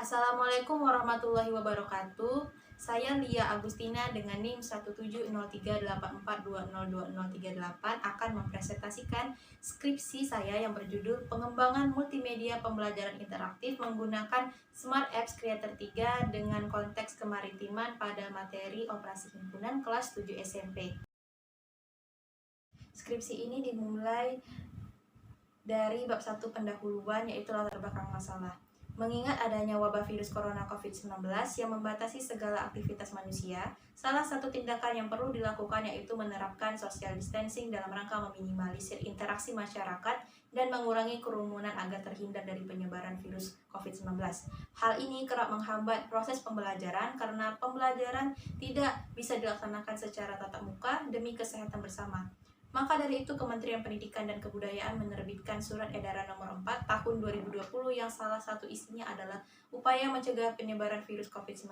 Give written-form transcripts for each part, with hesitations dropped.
Assalamualaikum warahmatullahi wabarakatuh. Saya Lia Agustina dengan NIM 17038420038 akan mempresentasikan skripsi saya yang berjudul Pengembangan Multimedia Pembelajaran Interaktif menggunakan Smart Apps Creator 3 dengan konteks kemaritiman pada materi operasi himpunan kelas 7 SMP. Skripsi ini dimulai dari bab 1 pendahuluan, yaitu latar belakang masalah. Mengingat adanya wabah virus corona COVID-19 yang membatasi segala aktivitas manusia, salah satu tindakan yang perlu dilakukan yaitu menerapkan social distancing dalam rangka meminimalisir interaksi masyarakat dan mengurangi kerumunan agar terhindar dari penyebaran virus COVID-19. Hal ini kerap menghambat proses pembelajaran karena pembelajaran tidak bisa dilaksanakan secara tatap muka demi kesehatan bersama. Maka dari itu Kementerian Pendidikan dan Kebudayaan menerbitkan Surat Edaran Nomor 4 Tahun 2020 yang salah satu isinya adalah upaya mencegah penyebaran virus COVID-19.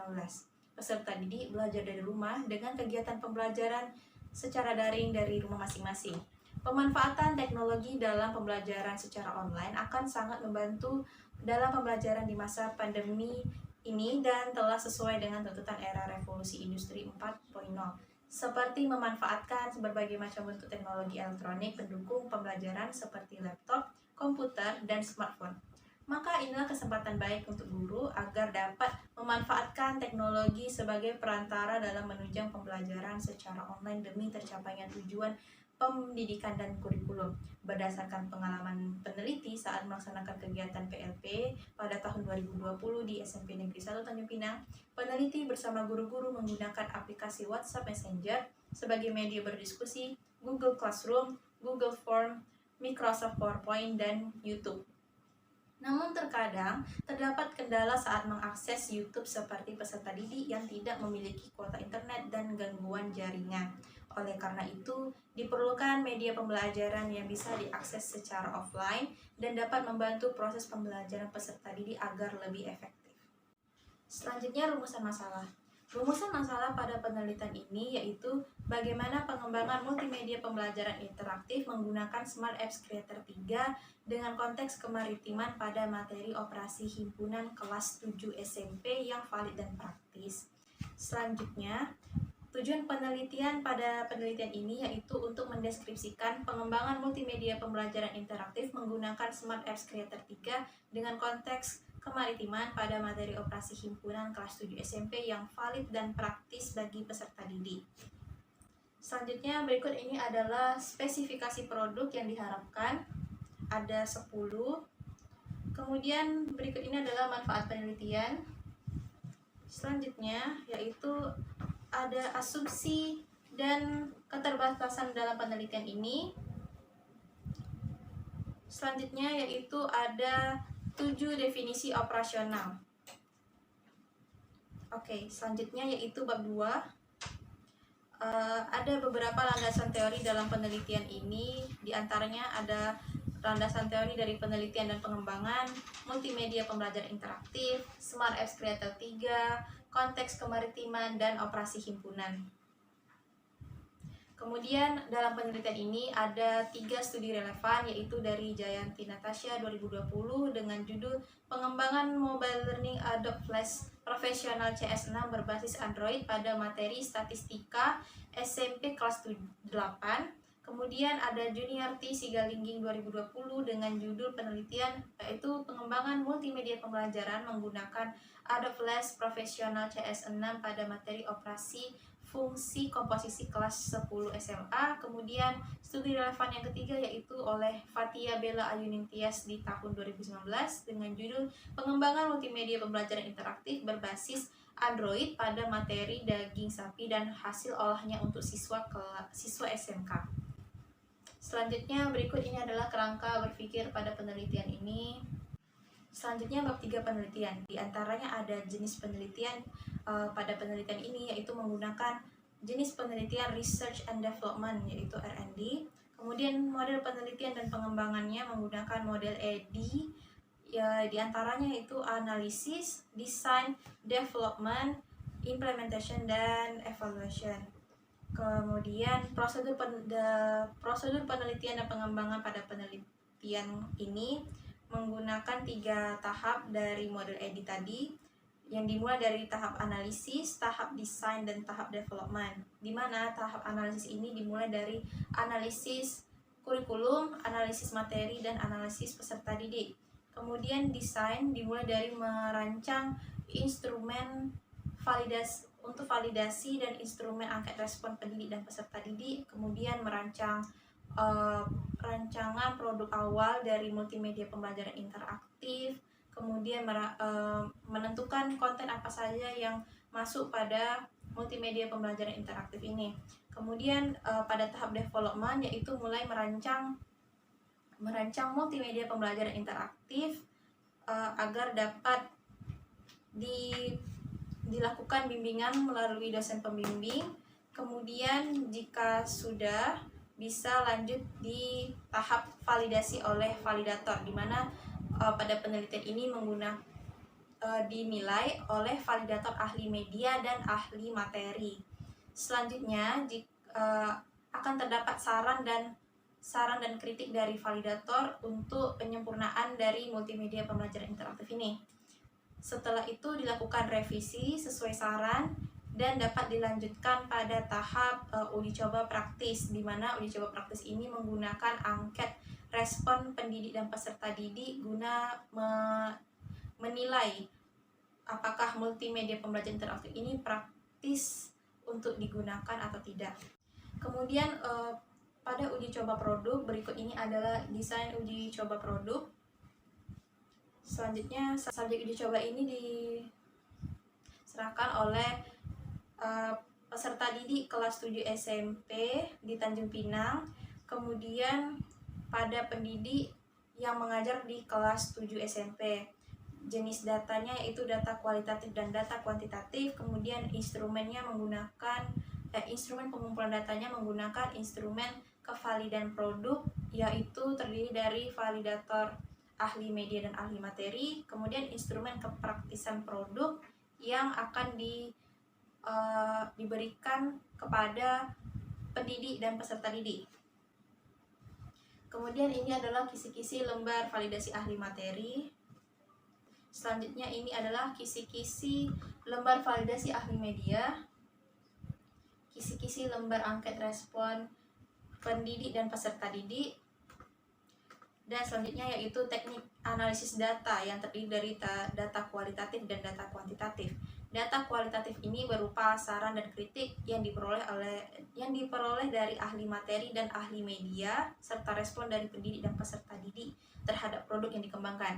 Peserta didik belajar dari rumah dengan kegiatan pembelajaran secara daring dari rumah masing-masing. Pemanfaatan teknologi dalam pembelajaran secara online akan sangat membantu dalam pembelajaran di masa pandemi ini dan telah sesuai dengan tuntutan era revolusi industri 4.0. Seperti memanfaatkan berbagai macam bentuk teknologi elektronik pendukung pembelajaran seperti laptop, komputer, dan smartphone. Maka inilah kesempatan baik untuk guru agar dapat memanfaatkan teknologi sebagai perantara dalam menunjang pembelajaran secara online demi tercapainya tujuan pendidikan dan kurikulum. Berdasarkan pengalaman peneliti saat melaksanakan kegiatan PLP pada tahun 2020 di SMP Negeri 1 Tanjung Pinang, peneliti bersama guru-guru menggunakan aplikasi WhatsApp Messenger sebagai media berdiskusi, Google Classroom, Google Form, Microsoft PowerPoint, dan YouTube. Namun terkadang terdapat kendala saat mengakses YouTube seperti peserta didik yang tidak memiliki kuota internet dan gangguan jaringan. Oleh karena itu, diperlukan media pembelajaran yang bisa diakses secara offline dan dapat membantu proses pembelajaran peserta didik agar lebih efektif. Selanjutnya, rumusan masalah. Rumusan masalah pada penelitian ini yaitu bagaimana pengembangan multimedia pembelajaran interaktif menggunakan Smart Apps Creator 3 dengan konteks kemaritiman pada materi operasi himpunan kelas 7 SMP yang valid dan praktis. Selanjutnya, tujuan penelitian pada penelitian ini yaitu untuk mendeskripsikan pengembangan multimedia pembelajaran interaktif menggunakan Smart Apps Creator 3 dengan konteks kemaritiman pada materi operasi himpunan kelas 7 SMP yang valid dan praktis bagi peserta didik. Selanjutnya berikut ini adalah spesifikasi produk yang diharapkan, ada 10. Kemudian berikut ini adalah manfaat penelitian. Selanjutnya yaitu ada asumsi dan keterbatasan dalam penelitian ini. Selanjutnya yaitu ada 7 definisi operasional. Oke, selanjutnya yaitu bab 2. Ada beberapa landasan teori dalam penelitian ini, diantaranya ada landasan teori dari penelitian dan pengembangan, multimedia pembelajaran interaktif, Smart Apps Creator 3, konteks kemaritiman, dan operasi himpunan. Kemudian dalam penelitian ini ada 3 studi relevan, yaitu dari Jayanti Natasha 2020 dengan judul Pengembangan Mobile Learning Adobe Flash Professional CS6 berbasis Android pada materi statistika SMP kelas 8. Kemudian ada Juniarti Sigalingging 2020 dengan judul penelitian yaitu Pengembangan Multimedia Pembelajaran menggunakan Adobe Flash Professional CS6 pada materi operasi fungsi komposisi kelas 10 SMA. Kemudian studi relevan yang ketiga yaitu oleh Fatia Bella Ayunintias di tahun 2019 dengan judul Pengembangan Multimedia Pembelajaran Interaktif berbasis Android pada materi daging sapi dan hasil olahnya untuk siswa SMK. Selanjutnya berikut ini adalah kerangka berpikir pada penelitian ini. Selanjutnya bab 3 penelitian. Di antaranya ada jenis penelitian pada penelitian ini yaitu menggunakan jenis penelitian Research and Development yaitu R&D. Kemudian model penelitian dan pengembangannya menggunakan model ED. Ya, di antaranya yaitu analisis, design, development, implementation, dan evaluation. Kemudian prosedur penelitian dan pengembangan pada penelitian ini menggunakan 3 tahap dari model EDI tadi, yang dimulai dari tahap analisis, tahap desain, dan tahap development. Di mana tahap analisis ini dimulai dari analisis kurikulum, analisis materi, dan analisis peserta didik. Kemudian desain dimulai dari merancang instrumen validasi dan instrumen angket respon pendidik dan peserta didik. Kemudian merancang rancangan produk awal dari multimedia pembelajaran interaktif. Kemudian menentukan konten apa saja yang masuk pada multimedia pembelajaran interaktif ini. Kemudian pada tahap development, yaitu mulai merancang multimedia pembelajaran interaktif agar dapat dilakukan bimbingan melalui dosen pembimbing. Kemudian jika sudah, bisa lanjut di tahap validasi oleh validator, di mana pada penelitian ini dinilai oleh validator ahli media dan ahli materi. Selanjutnya akan terdapat saran dan kritik dari validator untuk penyempurnaan dari multimedia pembelajaran interaktif ini. Setelah itu dilakukan revisi sesuai saran dan dapat dilanjutkan pada tahap uji coba praktis, di mana uji coba praktis ini menggunakan angket respon pendidik dan peserta didik guna menilai apakah multimedia pembelajaran interaktif ini praktis untuk digunakan atau tidak. Kemudian pada uji coba produk, berikut ini adalah desain uji coba produk. Selanjutnya, subjek uji coba ini diserahkan oleh peserta didik kelas 7 SMP di Tanjung Pinang. Kemudian pada pendidik yang mengajar di kelas 7 SMP. Jenis datanya yaitu data kualitatif dan data kuantitatif. Kemudian instrumennya menggunakan instrumen pengumpulan datanya menggunakan instrumen kevalidan produk, yaitu terdiri dari validator ahli media dan ahli materi. Kemudian instrumen kepraktisan produk yang akan diberikan kepada pendidik dan peserta didik. Kemudian ini adalah kisi-kisi lembar validasi ahli materi. Selanjutnya ini adalah kisi-kisi lembar validasi ahli media, kisi-kisi lembar angket respon pendidik dan peserta didik, dan selanjutnya yaitu teknik analisis data yang terdiri dari data kualitatif dan data kuantitatif. Data kualitatif ini berupa saran dan kritik yang diperoleh dari ahli materi dan ahli media, serta respon dari pendidik dan peserta didik terhadap produk yang dikembangkan.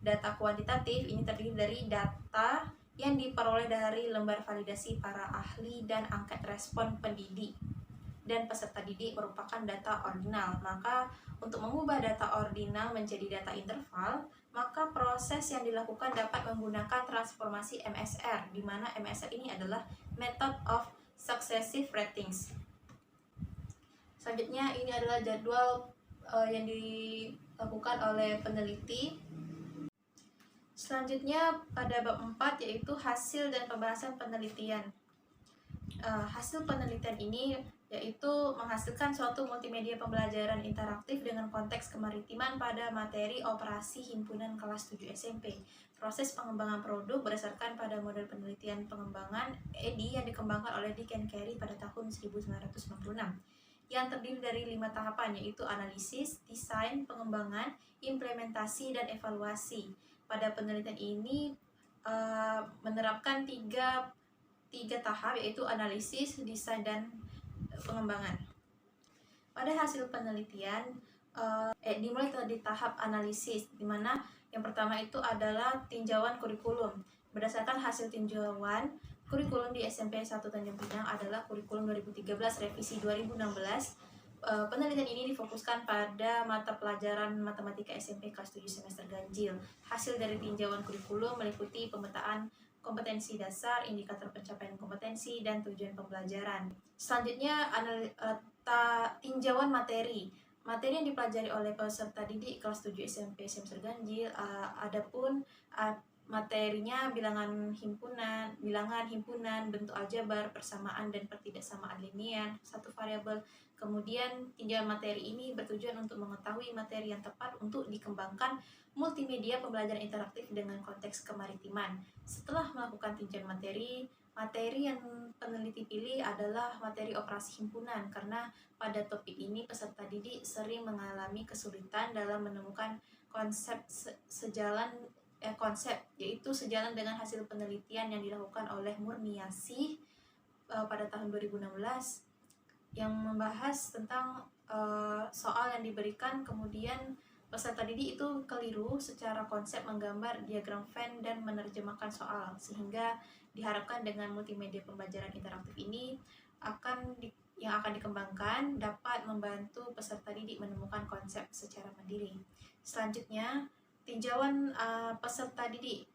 Data kuantitatif ini terdiri dari data yang diperoleh dari lembar validasi para ahli dan angket respon pendidik dan peserta didik merupakan data ordinal. Maka untuk mengubah data ordinal menjadi data interval, maka proses yang dilakukan dapat menggunakan transformasi MSR, di mana MSR ini adalah Method of Successive Ratings. Selanjutnya ini adalah jadwal yang dilakukan oleh peneliti. Selanjutnya pada bab 4 yaitu hasil dan pembahasan penelitian. Hasil penelitian ini yaitu menghasilkan suatu multimedia pembelajaran interaktif dengan konteks kemaritiman pada materi operasi himpunan kelas 7 SMP. Proses pengembangan produk berdasarkan pada model penelitian pengembangan EDI yang dikembangkan oleh Dick and Carey pada tahun 1996, yang terdiri dari 5 tahapan, yaitu analisis, desain, pengembangan, implementasi, dan evaluasi. Pada penelitian ini menerapkan tiga tahap, yaitu analisis, desain, dan pengembangan. Pada hasil penelitian dimulai dari tahap analisis, di mana yang pertama itu adalah tinjauan kurikulum. Berdasarkan hasil tinjauan kurikulum di SMP 1 Tanjung Pinang adalah kurikulum 2013 revisi 2016. Penelitian ini difokuskan pada mata pelajaran matematika SMP kelas 7 semester ganjil. Hasil dari tinjauan kurikulum meliputi pemetaan kompetensi dasar, indikator pencapaian kompetensi, dan tujuan pembelajaran. Selanjutnya tinjauan materi. Materi yang dipelajari oleh peserta didik kelas 7 SMP semester ganjil adapun materinya bilangan, himpunan, bentuk aljabar, persamaan dan pertidaksamaan linier, satu variabel. Kemudian tinjauan materi ini bertujuan untuk mengetahui materi yang tepat untuk dikembangkan multimedia pembelajaran interaktif dengan konteks kemaritiman. Setelah melakukan tinjauan materi yang peneliti pilih adalah materi operasi himpunan, karena pada topik ini peserta didik sering mengalami kesulitan dalam menemukan konsep yaitu sejalan dengan hasil penelitian yang dilakukan oleh Murniasih pada tahun 2016 yang membahas tentang soal yang diberikan, kemudian peserta didik itu keliru secara konsep menggambar diagram Venn dan menerjemahkan soal, sehingga diharapkan dengan multimedia pembelajaran interaktif ini yang akan dikembangkan dapat membantu peserta didik menemukan konsep secara mandiri. Selanjutnya, tinjauan peserta didik,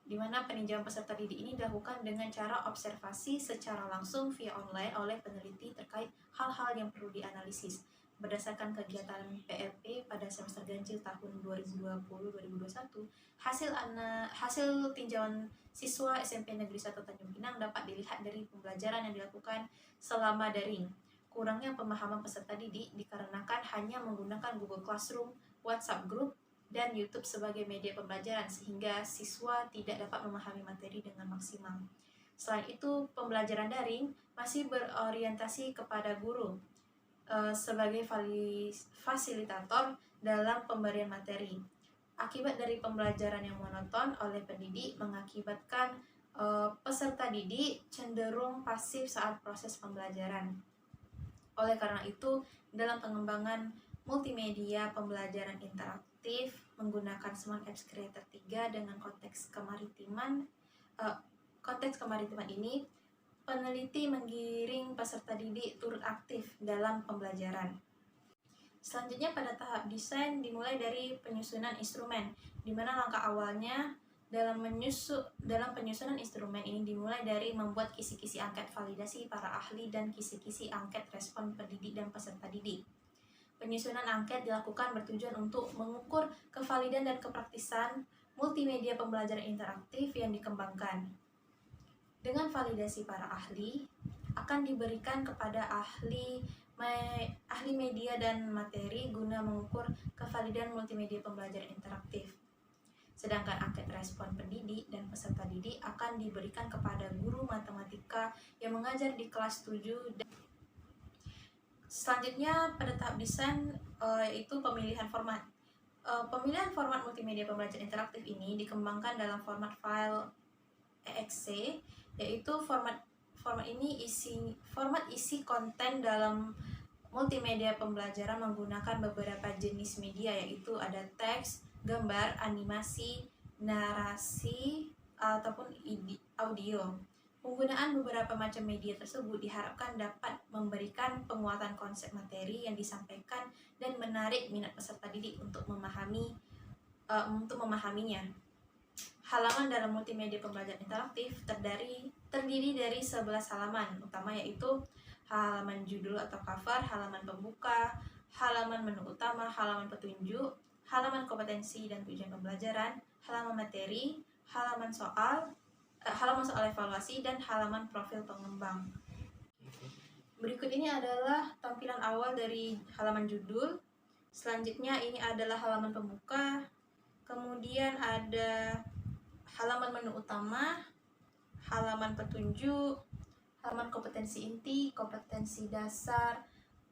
di mana peninjauan peserta didik ini dilakukan dengan cara observasi secara langsung via online oleh peneliti terkait hal-hal yang perlu dianalisis. Berdasarkan kegiatan PLP pada semester ganjil tahun 2020-2021, hasil tinjauan siswa SMP Negeri 1 Tanjung Pinang dapat dilihat dari pembelajaran yang dilakukan selama daring. Kurangnya pemahaman peserta didik dikarenakan hanya menggunakan Google Classroom, WhatsApp Group, dan YouTube sebagai media pembelajaran, sehingga siswa tidak dapat memahami materi dengan maksimal. Selain itu, pembelajaran daring masih berorientasi kepada guru sebagai fasilitator dalam pemberian materi. Akibat dari pembelajaran yang monoton oleh pendidik mengakibatkan peserta didik cenderung pasif saat proses pembelajaran. Oleh karena itu, dalam pengembangan multimedia pembelajaran interaktif menggunakan Smart Apps Creator 3 dengan konteks kemaritiman ini, peneliti menggiring peserta didik turut aktif dalam pembelajaran. Selanjutnya, pada tahap desain dimulai dari penyusunan instrumen, di mana langkah awalnya dalam penyusunan instrumen ini dimulai dari membuat kisi-kisi angket validasi para ahli dan kisi-kisi angket respon pendidik dan peserta didik. Penyusunan angket dilakukan bertujuan untuk mengukur kevalidan dan kepraktisan multimedia pembelajaran interaktif yang dikembangkan. Dengan validasi para ahli, akan diberikan kepada ahli media dan materi guna mengukur kevalidan multimedia pembelajaran interaktif. Sedangkan angket respon pendidik dan peserta didik akan diberikan kepada guru matematika yang mengajar di kelas 7. Selanjutnya, pada tahap desain yaitu pemilihan format. Pemilihan format multimedia pembelajaran interaktif ini dikembangkan dalam format file EXC, yaitu format isi konten dalam multimedia pembelajaran menggunakan beberapa jenis media, yaitu ada teks, gambar, animasi, narasi, ataupun audio. Penggunaan beberapa macam media tersebut diharapkan dapat memberikan penguatan konsep materi yang disampaikan dan menarik minat peserta didik untuk memahaminya. Halaman dalam multimedia pembelajaran interaktif terdiri dari 11 halaman utama, yaitu halaman judul atau cover, halaman pembuka, halaman menu utama, halaman petunjuk, halaman kompetensi dan tujuan pembelajaran, halaman materi, halaman soal evaluasi, dan halaman profil pengembang. Berikut ini adalah tampilan awal dari halaman judul. Selanjutnya ini adalah halaman pembuka. Kemudian ada halaman menu utama, halaman petunjuk, halaman kompetensi inti, kompetensi dasar,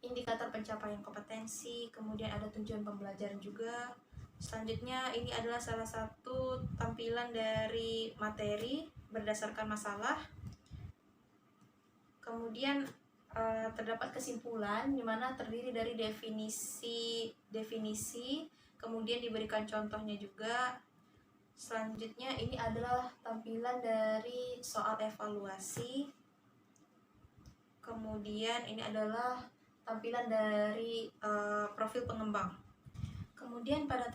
indikator pencapaian kompetensi, kemudian ada tujuan pembelajaran juga. Selanjutnya ini adalah salah satu tampilan dari materi berdasarkan masalah. Kemudian terdapat kesimpulan, di mana terdiri dari definisi, kemudian diberikan contohnya juga. Selanjutnya ini adalah tampilan dari soal evaluasi. Kemudian ini adalah tampilan dari profil pengembang. Kemudian pada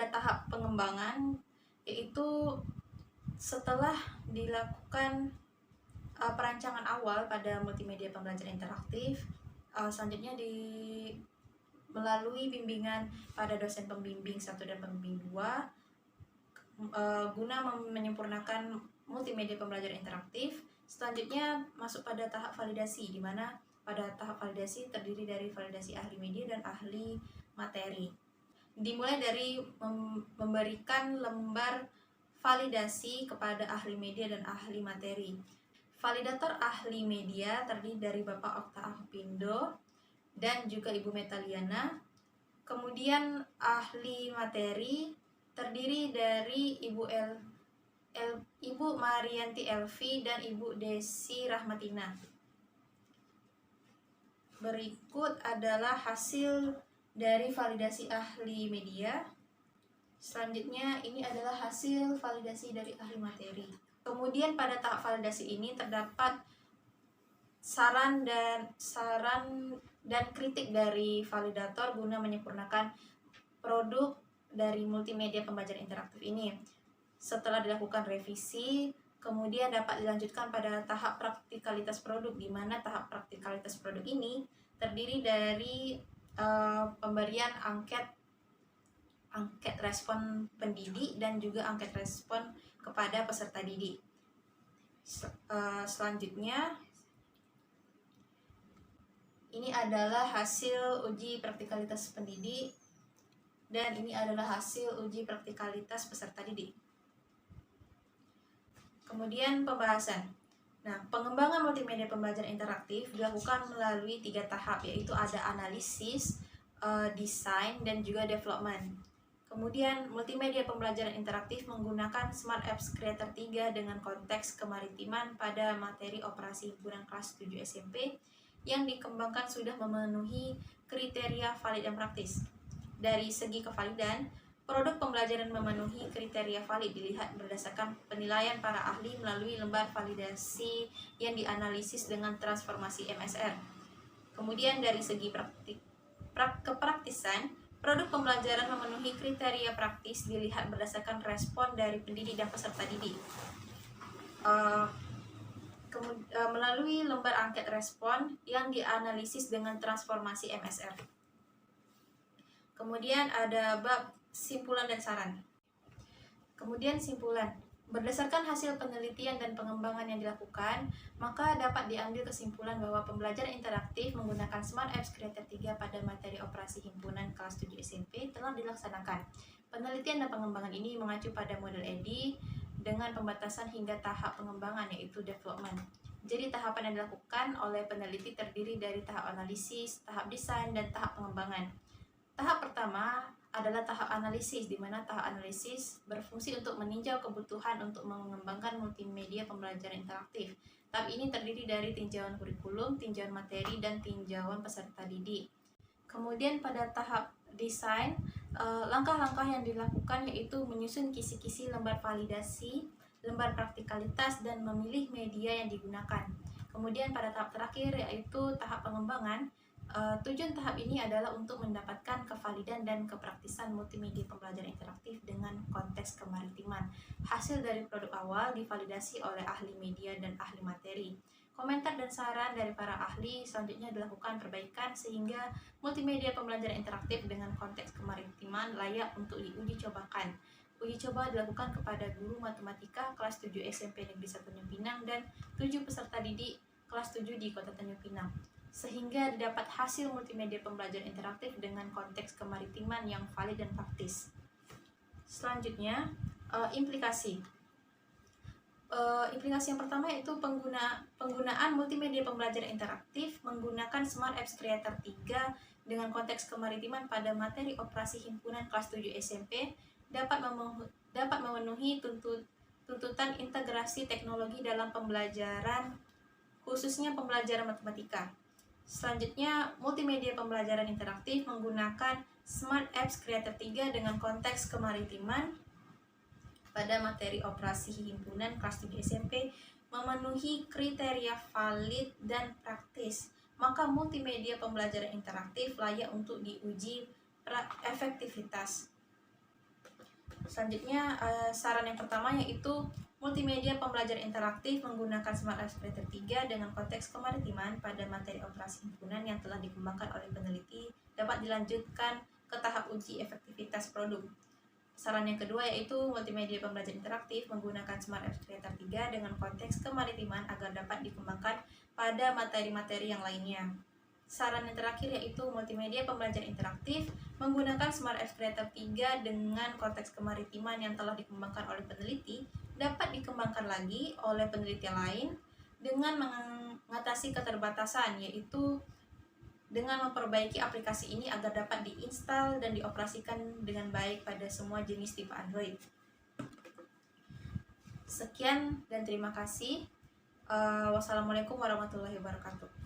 tahap pengembangan, yaitu setelah dilakukan perancangan awal pada multimedia pembelajaran interaktif, selanjutnya melalui bimbingan pada dosen pembimbing 1 dan pembimbing 2, guna menyempurnakan multimedia pembelajaran interaktif. Selanjutnya masuk pada tahap validasi, di mana pada tahap validasi terdiri dari validasi ahli media dan ahli materi. Dimulai dari memberikan lembar validasi kepada ahli media dan ahli materi. Validator ahli media terdiri dari Bapak Okta Ahupindo dan juga Ibu Metaliana. Kemudian ahli materi terdiri dari Ibu Marianti Elvi dan Ibu Desi Rahmatina. Berikut adalah hasil dari validasi ahli media. Selanjutnya ini adalah hasil validasi dari ahli materi. Kemudian pada tahap validasi ini terdapat saran dan kritik dari validator guna menyempurnakan produk dari multimedia pembelajaran interaktif ini. Setelah dilakukan revisi, kemudian dapat dilanjutkan pada tahap praktikalitas produk, di mana tahap praktikalitas produk ini terdiri dari pemberian angket respon pendidik dan juga angket respon kepada peserta didik. Selanjutnya ini adalah hasil uji praktikalitas pendidik dan ini adalah hasil uji praktikalitas peserta didik. Kemudian pembahasan. Nah, pengembangan multimedia pembelajaran interaktif dilakukan melalui 3 tahap, yaitu ada analisis, desain, dan juga development. Kemudian multimedia pembelajaran interaktif menggunakan Smart Apps Creator 3 dengan konteks kemaritiman pada materi operasi himpunan kelas 7 SMP yang dikembangkan sudah memenuhi kriteria valid dan praktis. Dari segi kevalidan, produk pembelajaran memenuhi kriteria valid dilihat berdasarkan penilaian para ahli melalui lembar validasi yang dianalisis dengan transformasi MSR. Kemudian dari segi kepraktisan, produk pembelajaran memenuhi kriteria praktis dilihat berdasarkan respon dari pendidik dan peserta didik. Melalui lembar angket respon yang dianalisis dengan transformasi MSR. Kemudian ada bab simpulan dan saran. Kemudian simpulan. Berdasarkan hasil penelitian dan pengembangan yang dilakukan, maka dapat diambil kesimpulan bahwa pembelajaran interaktif menggunakan Smart Apps Creator 3 pada materi operasi himpunan kelas 7 SMP telah dilaksanakan. Penelitian dan pengembangan ini mengacu pada model EDI dengan pembatasan hingga tahap pengembangan, yaitu development. Jadi tahapan yang dilakukan oleh peneliti terdiri dari tahap analisis, tahap desain, dan tahap pengembangan. Tahap pertama adalah tahap analisis, di mana tahap analisis berfungsi untuk meninjau kebutuhan untuk mengembangkan multimedia pembelajaran interaktif. Tahap ini terdiri dari tinjauan kurikulum, tinjauan materi, dan tinjauan peserta didik. Kemudian pada tahap desain, langkah-langkah yang dilakukan yaitu menyusun kisi-kisi lembar validasi, lembar praktikalitas, dan memilih media yang digunakan. Kemudian pada tahap terakhir yaitu tahap pengembangan, tujuan tahap ini adalah untuk mendapatkan kevalidan dan kepraktisan multimedia pembelajaran interaktif dengan konteks kemaritiman. Hasil dari produk awal divalidasi oleh ahli media dan ahli materi. Komentar dan saran dari para ahli selanjutnya dilakukan perbaikan sehingga multimedia pembelajaran interaktif dengan konteks kemaritiman layak untuk diuji cobakan. Uji coba dilakukan kepada guru matematika kelas 7 SMP Negeri 1 Tanjung Pinang dan 7 peserta didik kelas 7 di Kota Tanjung Pinang, sehingga didapat hasil multimedia pembelajaran interaktif dengan konteks kemaritiman yang valid dan praktis. Selanjutnya, implikasi. Implikasi yang pertama yaitu penggunaan multimedia pembelajaran interaktif menggunakan Smart Apps Creator 3 dengan konteks kemaritiman pada materi operasi himpunan kelas 7 SMP dapat memenuhi tuntutan integrasi teknologi dalam pembelajaran, khususnya pembelajaran matematika. Selanjutnya, multimedia pembelajaran interaktif menggunakan Smart Apps Creator 3 dengan konteks kemaritiman pada materi operasi himpunan kelas 7 SMP memenuhi kriteria valid dan praktis, maka multimedia pembelajaran interaktif layak untuk diuji efektivitas. Selanjutnya, saran yang pertama yaitu multimedia pembelajaran interaktif menggunakan Smart Apps Creator 3 dengan konteks kemaritiman pada materi operasi himpunan yang telah dikembangkan oleh peneliti dapat dilanjutkan ke tahap uji efektivitas produk. Saran yang kedua yaitu multimedia pembelajaran interaktif menggunakan Smart Apps Creator 3 dengan konteks kemaritiman agar dapat dikembangkan pada materi-materi yang lainnya. Saran yang terakhir yaitu multimedia pembelajaran interaktif menggunakan Smart Apps Creator 3 dengan konteks kemaritiman yang telah dikembangkan oleh peneliti dapat dikembangkan lagi oleh peneliti lain dengan mengatasi keterbatasan, yaitu dengan memperbaiki aplikasi ini agar dapat diinstal dan dioperasikan dengan baik pada semua jenis tipe Android. Sekian dan terima kasih. Wassalamualaikum warahmatullahi wabarakatuh.